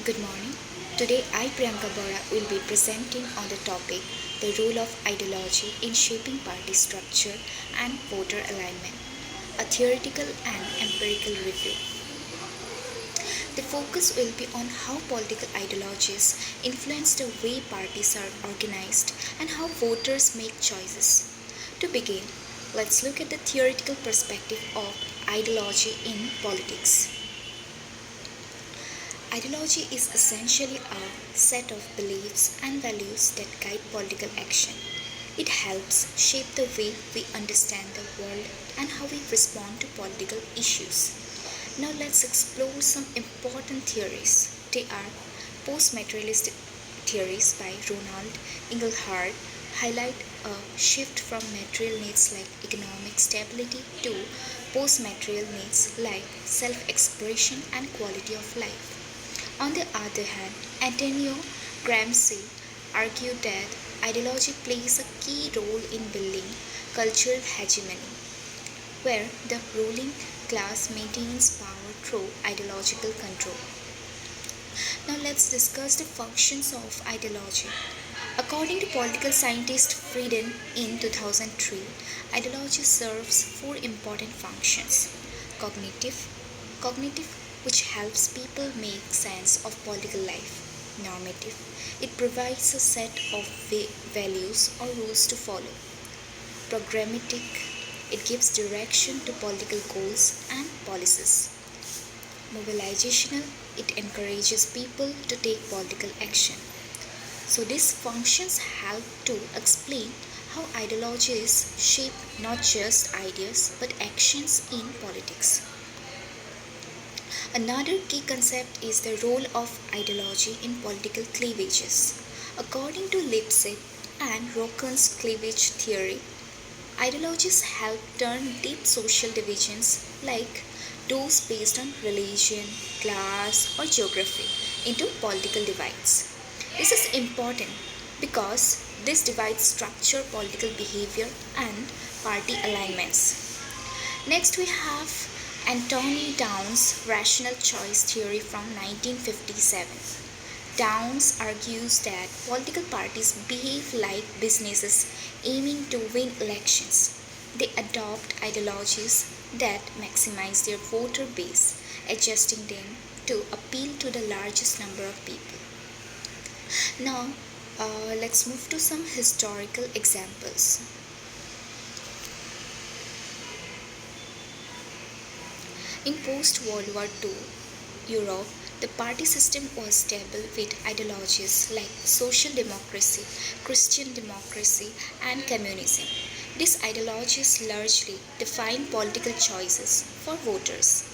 Good morning. Today I, Priyanka Bora, will be presenting on the topic the role of ideology in shaping party structure and voter alignment, a theoretical and empirical review. The focus will be on how political ideologies influence the way parties are organized and how voters make choices. To begin, let's look at the theoretical perspective of ideology in politics. Ideology is essentially a set of beliefs and values that guide political action. It helps shape the way we understand the world and how we respond to political issues. Now let's explore some important theories. They are post-materialist theories by Ronald Inglehart highlight a shift from material needs like economic stability to post-material needs like self-expression and quality of life. On the other hand, Antonio Gramsci argued that ideology plays a key role in building cultural hegemony, where the ruling class maintains power through ideological control. Now let's discuss the functions of ideology. According to political scientist Frieden in 2003, ideology serves four important functions. Cognitive, cognitive which helps people make sense of political life. Normative, it provides a set of values or rules to follow. Programmatic, it gives direction to political goals and policies. Mobilizational, it encourages people to take political action. So these functions help to explain how ideologies shape not just ideas but actions in politics. Another key concept is the role of ideology in political cleavages. According to Leipzig and Rocken's cleavage theory, ideologies help turn deep social divisions like those based on religion, class, or geography into political divides. This is important because this divides structure political behavior and party alignments. Next, we have Anthony Downs' rational choice theory from 1957. Downs argues that political parties behave like businesses aiming to win elections. They adopt ideologies that maximize their voter base, adjusting them to appeal to the largest number of people. Now, let's move to some historical examples. In post-World War II Europe, the party system was stable with ideologies like social democracy, Christian democracy, and communism. These ideologies largely define political choices for voters.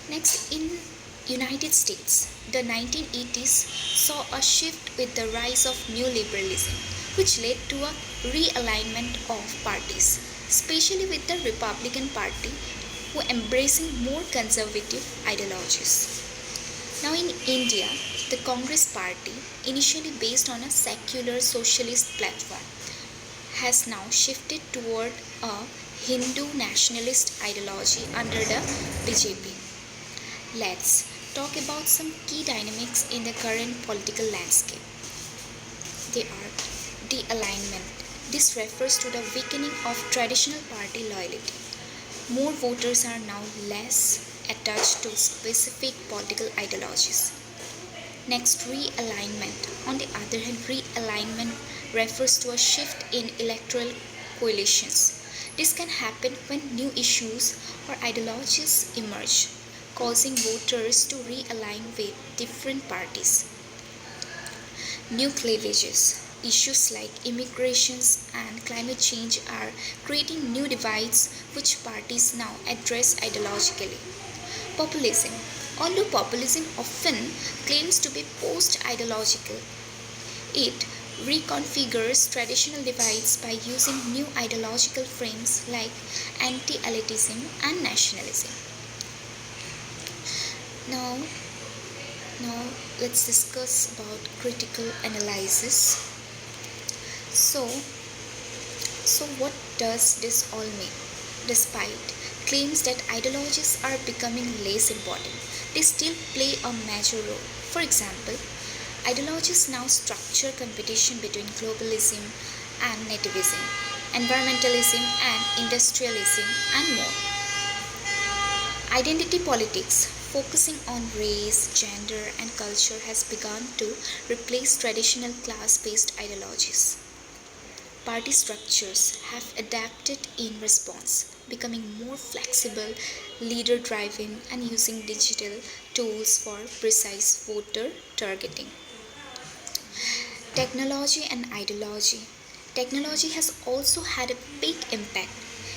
Next, in United States, the 1980s saw a shift with the rise of neoliberalism, which led to a realignment of parties, especially with the Republican Party who embracing more conservative ideologies. Now in India, the Congress party, initially based on a secular socialist platform, has now shifted toward a Hindu nationalist ideology under the BJP. Let's talk about some key dynamics in the current political landscape. They are de-alignment. This refers to the weakening of traditional party loyalty. More voters are now less attached to specific political ideologies. Next, realignment. On the other hand, realignment refers to a shift in electoral coalitions. This can happen when new issues or ideologies emerge, causing voters to realign with different parties. New cleavages. Issues like immigrations and climate change are creating new divides which parties now address ideologically. Populism. Although populism often claims to be post-ideological, it reconfigures traditional divides by using new ideological frames like anti-elitism and nationalism. Now, now let's discuss about critical analysis. So what does this all mean? Despite claims that ideologies are becoming less important, they still play a major role. For example, ideologies now structure competition between globalism and nativism, environmentalism and industrialism, and more. Identity politics, focusing on race, gender, and culture, has begun to replace traditional class based ideologies. Party structures have adapted in response, becoming more flexible, leader driven, and using digital tools for precise voter targeting. Technology and ideology. Technology has also had a big impact.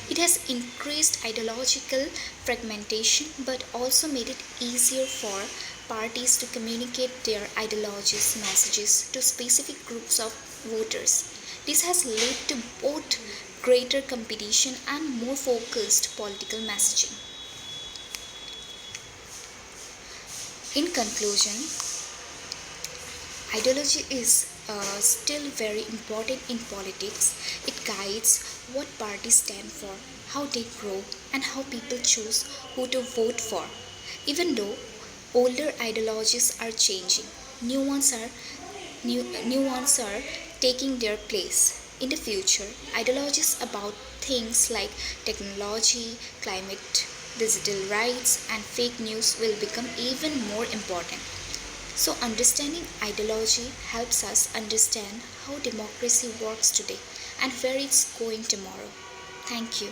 It has increased ideological fragmentation but also made it easier for parties to communicate their ideologies messages to specific groups of voters. This has led to both greater competition and more focused political messaging. In conclusion, ideology is still very important in politics. It guides what parties stand for, how they grow, and how people choose who to vote for. Even though older ideologies are changing, new ones are new ones are taking their place. In the future, ideologies about things like technology, climate, digital rights, and fake news will become even more important. So, understanding ideology helps us understand how democracy works today and where it's going tomorrow. Thank you.